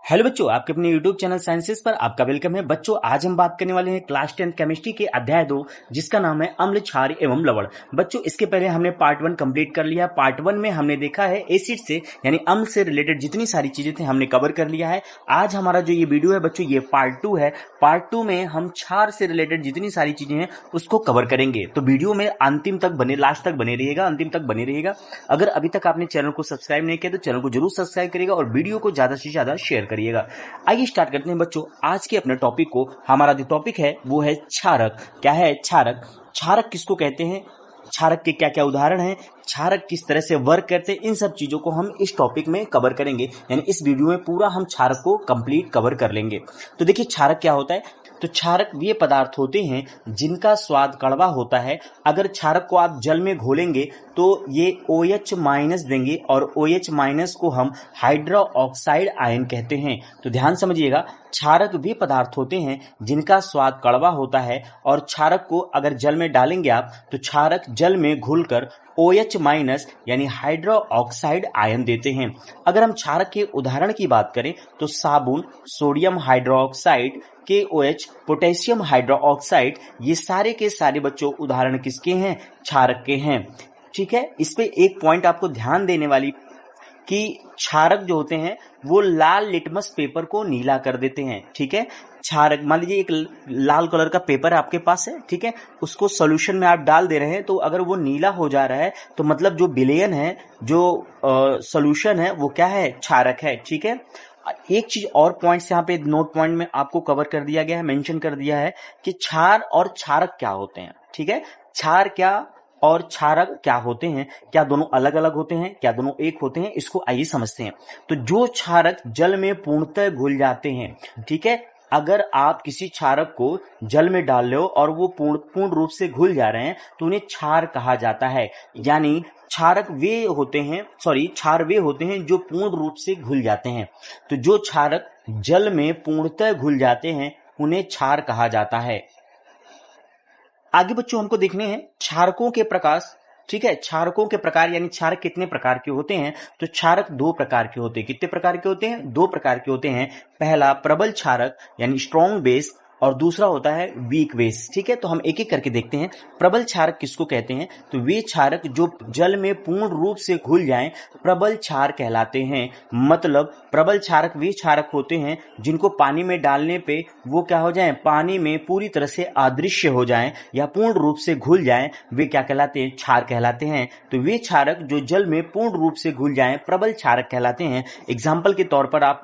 Hello बच्चों, आपके अपने YouTube चैनल साइंसेस पर आपका वेलकम है। बच्चों, आज हम बात करने वाले हैं क्लास 10 केमिस्ट्री के अध्याय 2, जिसका नाम है अम्ल, क्षार एवं लवण। बच्चों, इसके पहले हमने पार्ट 1 कंप्लीट कर लिया। पार्ट 1 में हमने देखा है एसिड से यानी अम्ल से रिलेटेड जितनी सारी चीजें थी हमने कवर कर लिया है। आज हमारा जो ये वीडियो है बच्चों, ये पार्ट 2 है। पार्ट 2 में हम क्षार से रिलेटेड जितनी सारी चीजें हैं उसको कवर करेंगे। तो वीडियो में अंतिम तक बने, लास्ट तक बने रहिएगा, अंतिम तक बने रहिएगा। अगर अभी तक आपने चैनल को सब्सक्राइब नहीं किया तो चैनल को जरूर सब्सक्राइब करिएगा और वीडियो को ज्यादा से ज्यादा शेयर करिएगा। आइए स्टार्ट करते हैं बच्चों आज के अपने टॉपिक को। हमारा जो टॉपिक है वो है क्षारक। क्या है क्षारक? क्षारक किसको कहते हैं, क्षारक के क्या क्या उदाहरण हैं, क्षारक किस तरह से वर्क करते हैं, इन सब चीजों को हम इस टॉपिक में कवर करेंगे। यानी इस वीडियो में पूरा हम क्षारक को कंप्लीट कवर कर लेंगे। तो देखिए क्षारक क्या होता है। तो क्षारक वे पदार्थ होते हैं जिनका स्वाद कड़वा होता है। अगर क्षारक को आप जल में घोलेंगे तो ये OH- देंगे और OH- को हम हाइड्रो ऑक्साइड आयन कहते हैं। तो ध्यान समझिएगा, क्षारक वे पदार्थ होते हैं जिनका स्वाद कड़वा होता है और क्षारक को अगर जल में डालेंगे आप तो क्षारक जल में घुलकर OH- यानी हाइड्रो ऑक्साइड आयन देते हैं। अगर हम क्षारक के उदाहरण की बात करें तो साबुन, sodium hydroxide, KOH, potassium hydroxide, ये सारे के सारे बच्चों उदाहरण किसके हैं? क्षारक के हैं। ठीक है, इस पे एक पॉइंट आपको ध्यान देने वाली कि क्षारक जो होते हैं वो लाल लिटमस पेपर को नीला कर देते हैं। ठीक है, क्षारक मान लीजिए एक लाल कलर का पेपर आपके पास है, ठीक है, उसको सॉल्यूशन में आप डाल दे रहे हैं तो अगर वो नीला हो जा रहा है तो मतलब जो विलयन है, जो सॉल्यूशन है वो क्या है? क्षारक है। ठीक है, एक चीज और पॉइंट्स यहाँ पे नोट पॉइंट में आपको कवर कर दिया गया है, मेंशन कर दिया है कि क्षार और क्षारक क्या होते हैं। ठीक है, क्षार क्या और क्षारक क्या होते हैं, क्या दोनों अलग अलग होते हैं, क्या दोनों एक होते हैं, इसको आइए समझते हैं। तो जो क्षारक जल में पूर्णतः घुल जाते हैं, ठीक है, अगर आप किसी क्षारक को जल में डाल रहे हो और वो पूर्ण रूप से घुल जा रहे हैं तो उन्हें क्षार कहा जाता है। यानी क्षार वे होते हैं जो पूर्ण रूप से घुल जाते हैं। तो जो क्षारक जल में पूर्णतः घुल जाते हैं उन्हें क्षार कहा जाता है। आगे बच्चों हमको देखने हैं क्षारकों के प्रकार। ठीक है, क्षारकों के प्रकार यानी क्षारक कितने प्रकार के होते हैं। तो क्षारक दो प्रकार के होते हैं। कितने प्रकार के होते हैं? दो प्रकार के होते हैं। पहला प्रबल क्षारक यानी स्ट्रॉन्ग बेस और दूसरा होता है वीक बेस। ठीक है, तो हम एक एक करके देखते हैं। प्रबल क्षारक किसको कहते हैं? तो वे क्षारक जो जल में पूर्ण रूप से घुल जाएं प्रबल क्षार कहलाते हैं। मतलब प्रबल क्षारक वे क्षारक होते हैं जिनको पानी में डालने पे वो क्या हो जाएं? पानी में पूरी तरह से अदृश्य हो जाएं या पूर्ण रूप से घुल जाएं, वे क्या कहलाते हैं? क्षार कहलाते हैं। तो वे क्षारक जो जल में पूर्ण रूप से घुल जाएं प्रबल क्षारक कहलाते हैं। एग्जाम्पल के तौर पर आप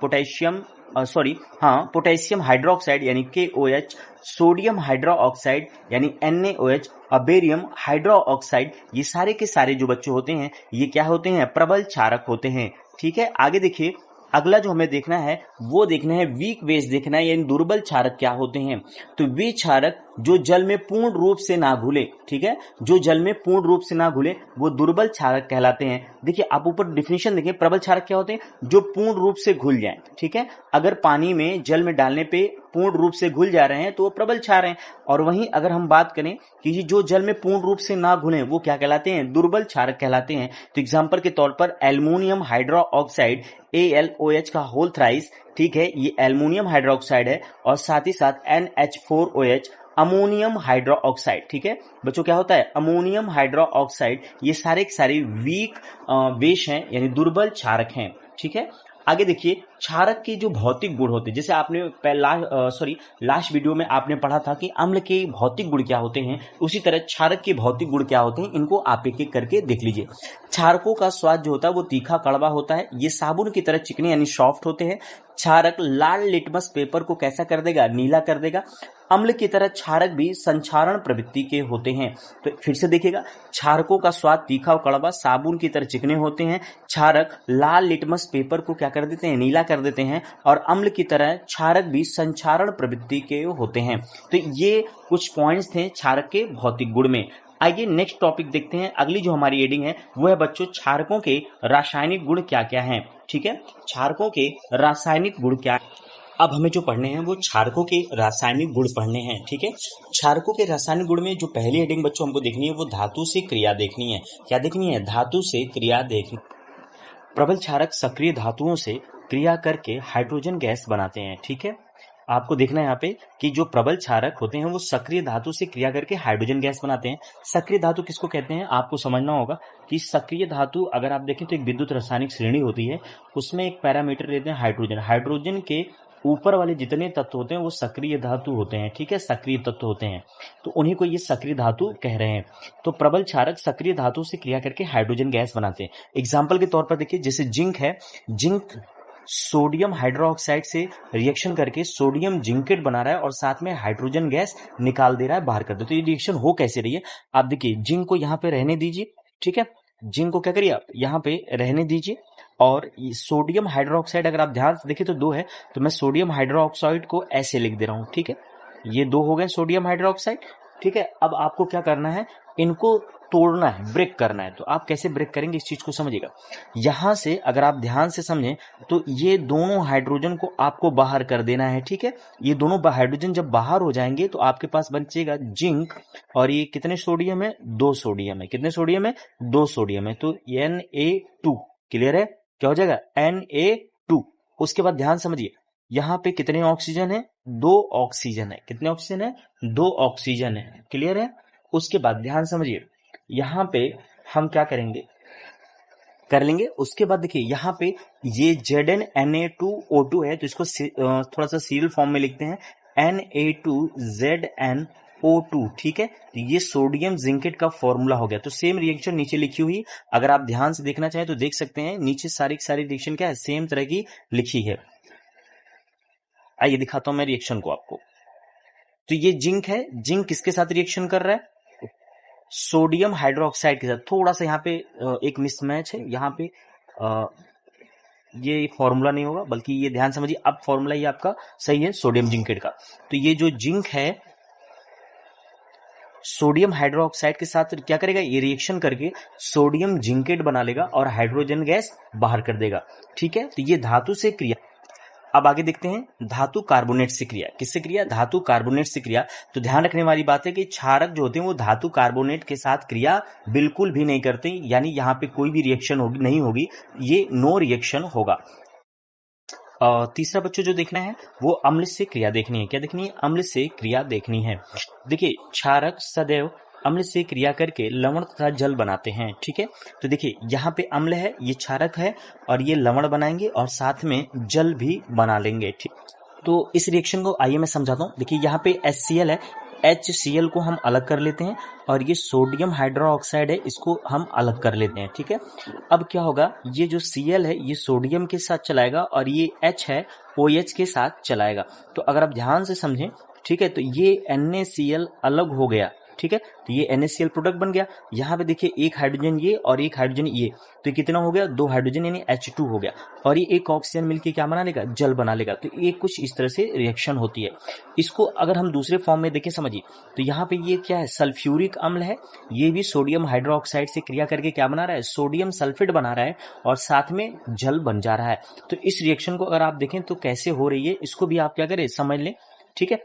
पोटेशियम हाइड्रोक्साइड यानी KOH, सोडियम हाइड्रोक्साइड यानी NaOH और बेरियम हाइड्रोक्साइड, ये सारे के सारे जो बच्चे होते हैं ये क्या होते हैं? प्रबल क्षारक होते हैं। ठीक है, आगे देखिए, अगला जो हमें देखना है वो देखना है वीक बेस देखना है, यानी दुर्बल क्षारक क्या होते हैं। तो वे क्षारक जो जल में पूर्ण रूप से ना घुले, ठीक है, जो जल में पूर्ण रूप से ना घुले वो दुर्बल क्षारक कहलाते हैं। देखिए आप ऊपर डिफिनेशन देखिए, प्रबल क्षारक क्या होते हैं? जो पूर्ण रूप से घुल जाएं। ठीक है, अगर पानी में जल में डालने पे पूर्ण रूप से घुल जा रहे हैं तो वो प्रबल क्षार हैं। और वहीं अगर हम बात करें कि जो जल में पूर्ण रूप से ना घुले वो क्या कहलाते हैं? दुर्बल क्षारक कहलाते हैं। तो एग्जाम्पल के तौर पर एल्युमिनियम हाइड्रोक्साइड AlOH का होल थ्राइस, ठीक है, ये एल्युमिनियम हाइड्रोक्साइड है और साथ ही साथ NH4OH अमोनियम हाइड्रोक्साइड। ठीक है बच्चों, क्या होता है? अमोनियम हाइड्रोक्साइड, ये सारे के सारे वीक बेस हैं यानी दुर्बल क्षारक हैं। ठीक है, आगे देखिए क्षारक के जो भौतिक गुण होते हैं, जैसे आपने लास्ट वीडियो में आपने पढ़ा था कि अम्ल के भौतिक गुण क्या होते हैं, उसी तरह क्षारक के भौतिक गुण क्या होते हैं, इनको आप एक एक करके देख लीजिए। क्षारकों का स्वाद जो होता है वो तीखा कड़वा होता है। ये साबुन की तरह चिकने यानी सॉफ्ट होते हैं। क्षारक लाल लिटमस पेपर को कैसा कर देगा? नीला कर देगा। अम्ल की तरह क्षारक भी संक्षारण प्रवृत्ति के होते हैं। तो फिर से देखिएगा, क्षारकों का स्वाद तीखा और कड़वा, साबुन की तरह चिकने होते हैं। क्षारक लाल लिटमस पेपर को क्या कर देते हैं? नीला कर देते हैं। और अम्ल की तरह क्षारक भी संक्षारण प्रवृत्ति के होते हैं। तो ये कुछ पॉइंट्स थे क्षारक के भौतिक गुण में। आइए नेक्स्ट टॉपिक देखते हैं। अगली जो हमारी हेडिंग है वो है बच्चों क्षारकों के रासायनिक गुण क्या क्या हैं। ठीक है, क्षारकों के रासायनिक गुण क्या। अब हमें जो पढ़ने हैं वो क्षारकों के रासायनिक गुण पढ़ने हैं। ठीक है, क्षारकों के रासायनिक गुण में जो पहली हेडिंग बच्चों हमको देखनी है वो धातु से क्रिया देखनी है। क्या देखनी है? धातु से क्रिया देखनी। प्रबल क्षारक सक्रिय धातुओं से क्रिया करके हाइड्रोजन गैस बनाते हैं। ठीक है, आपको देखना है यहाँ पे कि जो प्रबल क्षारक होते हैं वो सक्रिय धातु से क्रिया करके हाइड्रोजन गैस बनाते हैं। सक्रिय धातु किसको कहते हैं आपको समझना होगा कि सक्रिय धातु अगर आप देखें तो एक विद्युत रासायनिक श्रेणी होती है, उसमें एक पैरामीटर लेते हैं हाइड्रोजन। हाइड्रोजन के ऊपर वाले जितने तत्व होते हैं वो सक्रिय धातु होते हैं। ठीक है, सक्रिय तत्व होते हैं, तो उन्हीं को ये सक्रिय धातु कह रहे हैं। तो प्रबल क्षारक सक्रिय धातु से क्रिया करके हाइड्रोजन गैस बनाते हैं। एग्जाम्पल के तौर पर देखिए, जैसे जिंक है, जिंक सोडियम हाइड्रोक्साइड से रिएक्शन करके सोडियम जिंकेट बना रहा है और साथ में हाइड्रोजन गैस निकाल दे रहा है, बाहर कर दे। तो ये रिएक्शन हो कैसे रही है, आप देखिए जिंक को यहाँ पे रहने दीजिए। ठीक है, जिंक को क्या करिए आप यहाँ पे रहने दीजिए, और सोडियम हाइड्रोक्साइड अगर आप ध्यान से देखिए तो 2 है, तो मैं सोडियम हाइड्रोक्साइड को ऐसे लिख दे रहा हूँ। ठीक है, ये 2 हो गए सोडियम हाइड्रोक्साइड। ठीक है, अब आपको क्या करना है, इनको तोड़ना है, ब्रेक करना है। तो आप कैसे ब्रेक करेंगे इस चीज को समझिएगा। यहां से अगर आप ध्यान से समझें तो ये दोनों हाइड्रोजन को आपको बाहर कर देना है। ठीक है, ये दोनों हाइड्रोजन जब बाहर हो जाएंगे तो आपके पास बचेगा जिंक, और ये कितने सोडियम है, 2 सोडियम है। कितने सोडियम है, 2 सोडियम है। तो Na2 क्लियर है, क्या हो जाएगा Na2। उसके बाद ध्यान समझिए, यहाँ पे कितने ऑक्सीजन है, 2 ऑक्सीजन है। कितने ऑक्सीजन है, 2 ऑक्सीजन है। क्लियर है। उसके बाद ध्यान समझिए, यहाँ पे हम क्या करेंगे, कर लेंगे। उसके बाद देखिए यहाँ पे ये ZnNa2O2 है, तो इसको थोड़ा सा सीरियल फॉर्म में लिखते हैं, Na2ZnO2। ठीक है, तो ये सोडियम जिंकेट का फॉर्मूला हो गया। तो सेम रिएक्शन नीचे लिखी हुई, अगर आप ध्यान से देखना चाहें तो देख सकते हैं, नीचे सारी रिएक्शन क्या है, सेम तरह की लिखी है। आइए दिखाता हूं मैं रिएक्शन को आपको। तो ये जिंक है, जिंक किसके साथ रिएक्शन कर रहा है, सोडियम हाइड्रोक्साइड के साथ। थोड़ा सा यहाँ पे एक मिसमैच है, यहाँ पे ये फॉर्मूला नहीं होगा, बल्कि ये ध्यान समझिए, अब फॉर्मूला ये आपका सही है सोडियम जिंकेट का। तो ये जो जिंक है सोडियम हाइड्रोक्साइड के साथ क्या करेगा, ये रिएक्शन करके सोडियम जिंकेट बना लेगा और हाइड्रोजन गैस बाहर कर देगा। ठीक है, तो ये धातु से क्रिया। अब आगे देखते हैं धातु कार्बोनेट से क्रिया। किससे क्रिया, धातु कार्बोनेट से क्रिया। तो ध्यान रखने वाली बात है कि क्षारक जो होते हैं वो धातु कार्बोनेट के साथ क्रिया बिल्कुल भी नहीं करते, यानी यहाँ पे कोई भी रिएक्शन होगी नहीं होगी, ये नो रिएक्शन होगा। तीसरा बच्चों जो देखना है वो अम्ल से क्रिया देखनी है। क्या देखनी है, अम्ल से क्रिया देखनी है। देखिए क्षारक सदैव अम्ल से क्रिया करके लवण तथा जल बनाते हैं। ठीक है, तो देखिए यहाँ पे अम्ल है, ये क्षारक है, और ये लवण बनाएंगे और साथ में जल भी बना लेंगे। ठीक, तो इस रिएक्शन को आइए मैं समझाता हूँ। देखिए यहाँ पे HCl है, HCl को हम अलग कर लेते हैं, और ये सोडियम हाइड्रोक्साइड है, इसको हम अलग कर लेते हैं। ठीक है, अब क्या होगा, ये जो Cl है ये सोडियम के साथ चलाएगा, और ये H है OH के साथ चलाएगा। तो अगर आप ध्यान से समझें, ठीक है, तो ये NaCl अलग हो गया। ठीक है, तो ये NaCl प्रोडक्ट बन गया। यहाँ पे देखिए एक हाइड्रोजन ये और एक हाइड्रोजन ये, तो कितना हो गया, 2 हाइड्रोजन यानी H2 हो गया, और ये एक ऑक्सीजन मिलके क्या बना लेगा, जल बना लेगा। तो ये कुछ इस तरह से रिएक्शन होती है। इसको अगर हम दूसरे फॉर्म में देखें समझिए, तो यहाँ पे ये क्या है, सल्फ्यूरिक अम्ल है, ये भी सोडियम हाइड्रोक्साइड से क्रिया करके क्या बना रहा है, सोडियम सल्फेट बना रहा है, और साथ में जल बन जा रहा है। तो इस रिएक्शन को अगर आप देखें तो कैसे हो रही है, इसको भी आप क्या करें समझ लें। ठीक है,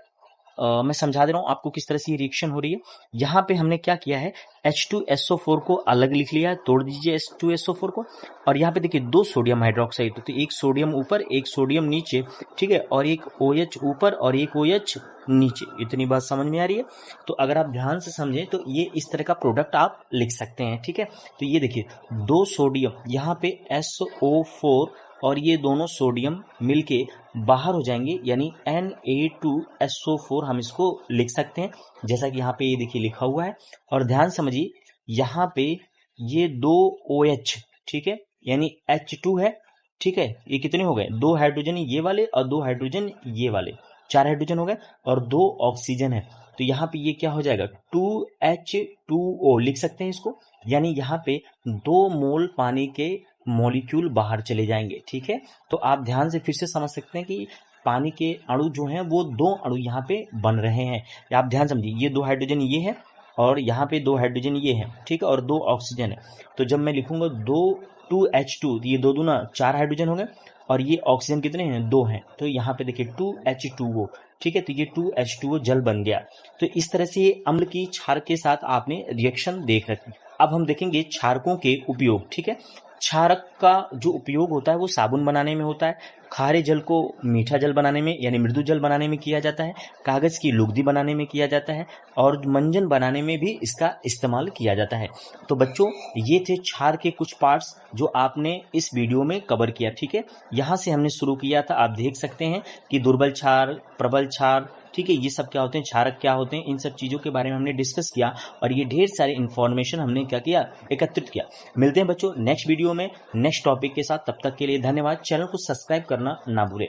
मैं समझा दे रहा हूं आपको किस तरह से ये रिएक्शन हो रही है। यहाँ पे हमने क्या किया है, H2SO4 को अलग लिख लिया है, तोड़ दीजिए H2SO4 को, और यहाँ पे देखिए 2 सोडियम हाइड्रोक्साइड, तो एक सोडियम ऊपर एक सोडियम नीचे। ठीक है, और एक OH ऊपर और एक OH नीचे। इतनी बात समझ में आ रही है। तो अगर आप ध्यान से समझें तो ये इस तरह का प्रोडक्ट आप लिख सकते हैं। ठीक है, तो ये देखिए 2 सोडियम, यहाँ पे SO4 और ये दोनों सोडियम मिलके बाहर हो जाएंगे, यानी Na2SO4 हम इसको लिख सकते हैं, जैसा कि यहाँ पे ये देखिए लिखा हुआ है। और ध्यान समझिए, यहाँ पे ये 2 OH, ठीक है, यानी H2 है। ठीक है, ये कितने हो गए, 2 हाइड्रोजन ये वाले और 2 हाइड्रोजन ये वाले, 4 हाइड्रोजन हो गए, और 2 ऑक्सीजन है। तो यहाँ पे ये क्या हो जाएगा, 2H2O लिख सकते हैं इसको, यानी यहाँ पे 2 मोल पानी के मॉलिक्यूल बाहर चले जाएंगे। ठीक है, तो आप ध्यान से फिर से समझ सकते हैं कि पानी के अणु जो हैं वो 2 अणु यहाँ पे बन रहे हैं। आप ध्यान समझिए, ये 2 हाइड्रोजन ये है, और यहाँ पे 2 हाइड्रोजन ये है। ठीक है, और 2 ऑक्सीजन है। तो जब मैं लिखूंगा 2H2, ये 2 दूना 4 हाइड्रोजन हो गए, और ये ऑक्सीजन कितने हैं, 2 हैं। तो यहाँ पे देखिए 2H2O। ठीक है, तो ये 2H2O जल बन गया। तो इस तरह से अम्ल की क्षार के साथ आपने रिएक्शन देख रखी। अब हम देखेंगे क्षारकों के उपयोग। ठीक है, क्षारक का जो उपयोग होता है वो साबुन बनाने में होता है, खारे जल को मीठा जल बनाने में यानी मृदु जल बनाने में किया जाता है, कागज़ की लुगदी बनाने में किया जाता है और मंजन बनाने में भी इसका इस्तेमाल किया जाता है। तो बच्चों, ये थे क्षार के कुछ पार्ट्स जो आपने इस वीडियो में कवर किया, ठीक है। यहाँ से हमने शुरू किया था, आप देख सकते हैं कि दुर्बल क्षार, प्रबल क्षार, ठीक है, ये सब क्या होते हैं, क्षारक क्या होते हैं, इन सब चीज़ों के बारे में हमने डिस्कस किया और ये ढेर सारे इन्फॉर्मेशन हमने क्या किया, एकत्रित किया। मिलते हैं बच्चों नेक्स्ट वीडियो में नेक्स्ट टॉपिक के साथ, तब तक के लिए धन्यवाद। चैनल को सब्सक्राइब करना ना भूलें।